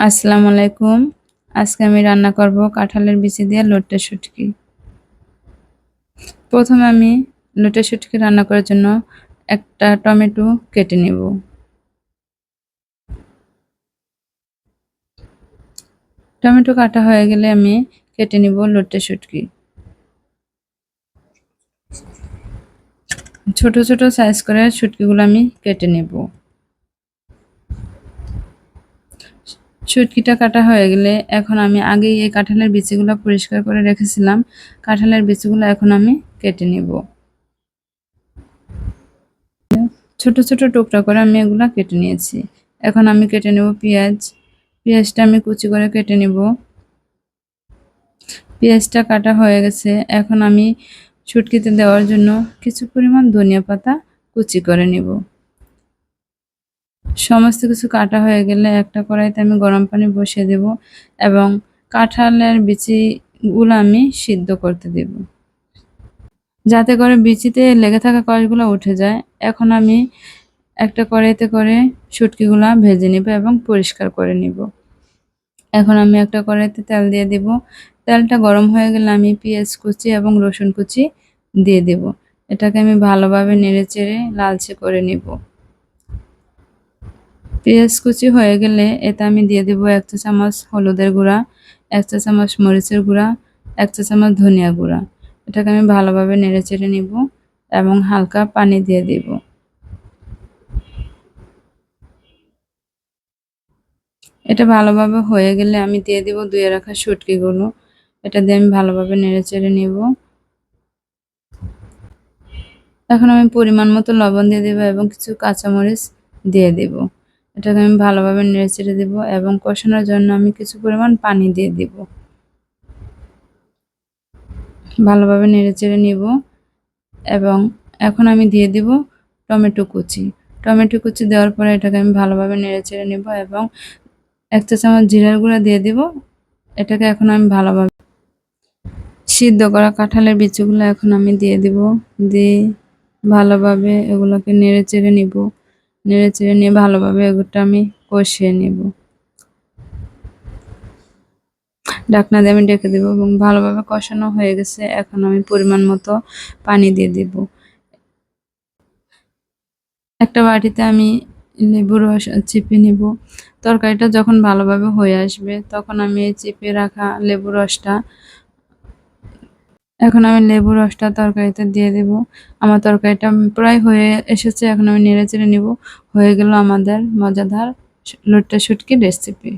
আসসালামু আলাইকুম। আজকে আমি রান্না করব কাঁঠালের বিচি দিয়ে লট্টে শুটকি। প্রথমে আমি লট্টে শুটকি রান্না করার জন্য একটা টমেটো কেটে নেব। টমেটো কাটা হয়ে গেলে আমি কেটে নেব লট্টে শুটকি। ছোট ছোট সাইজ করে শুটকিগুলো আমি কেটে নেব। শুটকিটা কাটা হয়ে গেলে এখন আমি আগেই এই কাঁঠালের বিচিগুলো পরিষ্কার করে রেখেছিলাম। কাঁঠালের বিচিগুলো এখন আমি কেটে নেব। ছোট ছোট টুকরা করে আমি এগুলা কেটে নিয়েছি। এখন আমি কেটে নেব পেঁয়াজ। পেঁয়াজটা আমি কুচি করে কেটে নেব। পেঁয়াজটা কাটা হয়ে গেছে। এখন আমি শুটকিতে দেওয়ার জন্য কিছু পরিমাণ ধনিয়া পাতা কুচি করে নেব। সমস্ত কিছু কাটা হয়ে গেলে একটা কড়াইতে আমি গরম পানি বসিয়ে দেব এবং কাঁঠালের বিচিগুলো আমি সিদ্ধ করতে দেব, যাতে করে বিচিতে লেগে থাকা কষগুলো উঠে যায়। এখন আমি একটা কড়াইতে করে শুটকিগুলা ভেজে নিব এবং পরিষ্কার করে নিব। এখন আমি একটা কড়াইতে তেল দিয়ে দেব। তেলটা গরম হয়ে গেলে আমি পেঁয়াজ কুচি এবং রসুন কুচি দিয়ে দেব। এটাকে আমি ভালোভাবে নেড়েচেড়ে লালচে করে নিব। পেঁয়াজ কুচি হয়ে গেলে এতে আমি দিয়ে দেব ১ চা চামচ হলুদের গুঁড়া, ১ চা চামচ মরিচের গুঁড়া, ১ চা চামচ ধনিয়া গুঁড়া। এটাকে আমি ভালোভাবে নেড়েচেড়ে নিব এবং হালকা পানি দিয়ে দেব। এটা ভালোভাবে হয়ে গেলে আমি দিয়ে দিব ধুয়ে রাখা শুটকিগুলো। এটা দিয়ে আমি ভালোভাবে নেড়েচেড়ে নিব। এখন আমি পরিমাণ মতো লবণ দিয়ে দেব এবং কিছু কাঁচামরিচ দিয়ে দেব। এটাকে আমি ভালোভাবে নেড়েচেড়ে দেব এবং কষানোর জন্য আমি কিছু পরিমাণ পানি দিয়ে দেব। ভালোভাবে নেড়েচেড়ে নিব এবং এখন আমি দিয়ে দিব টমেটো কুচি। টমেটো কুচি দেওয়ার পরে এটাকে আমি ভালোভাবে নেড়েচেড়ে নিব এবং ১ চা চামচ জিরার গুঁড়া দিয়ে দিব। এটাকে এখন আমি ভালোভাবে সিদ্ধ করা কাঁঠালের বিচিগুলো এখন আমি দিয়ে দিব। দিয়ে ভালোভাবে এগুলোকে নেড়েচেড়ে নিব। নেড়েচেড়ে নিয়ে ভালোভাবে এগুলোটা আমি কষিয়ে নিব। ঢাকনা দিয়ে আমি ঢেকে দেব এবং ভালোভাবে কষানো হয়ে গেছে। এখন আমি পরিমাণ মতো পানি দিয়ে দিব। একটা বাটিতে আমি লেবুর রস চিপে নিব। তরকারিটা যখন ভালোভাবে হয়ে আসবে তখন আমি এই চিপে রাখা লেবুর রসটা তরকারিতে দিয়ে দেব। আমার তরকারিটা প্রায় হয়ে এসেছে। এখন আমি নেড়েচেড়ে নিব। হয়ে গেল আমাদের মজাদার লট্টে শুটকির রেসিপি।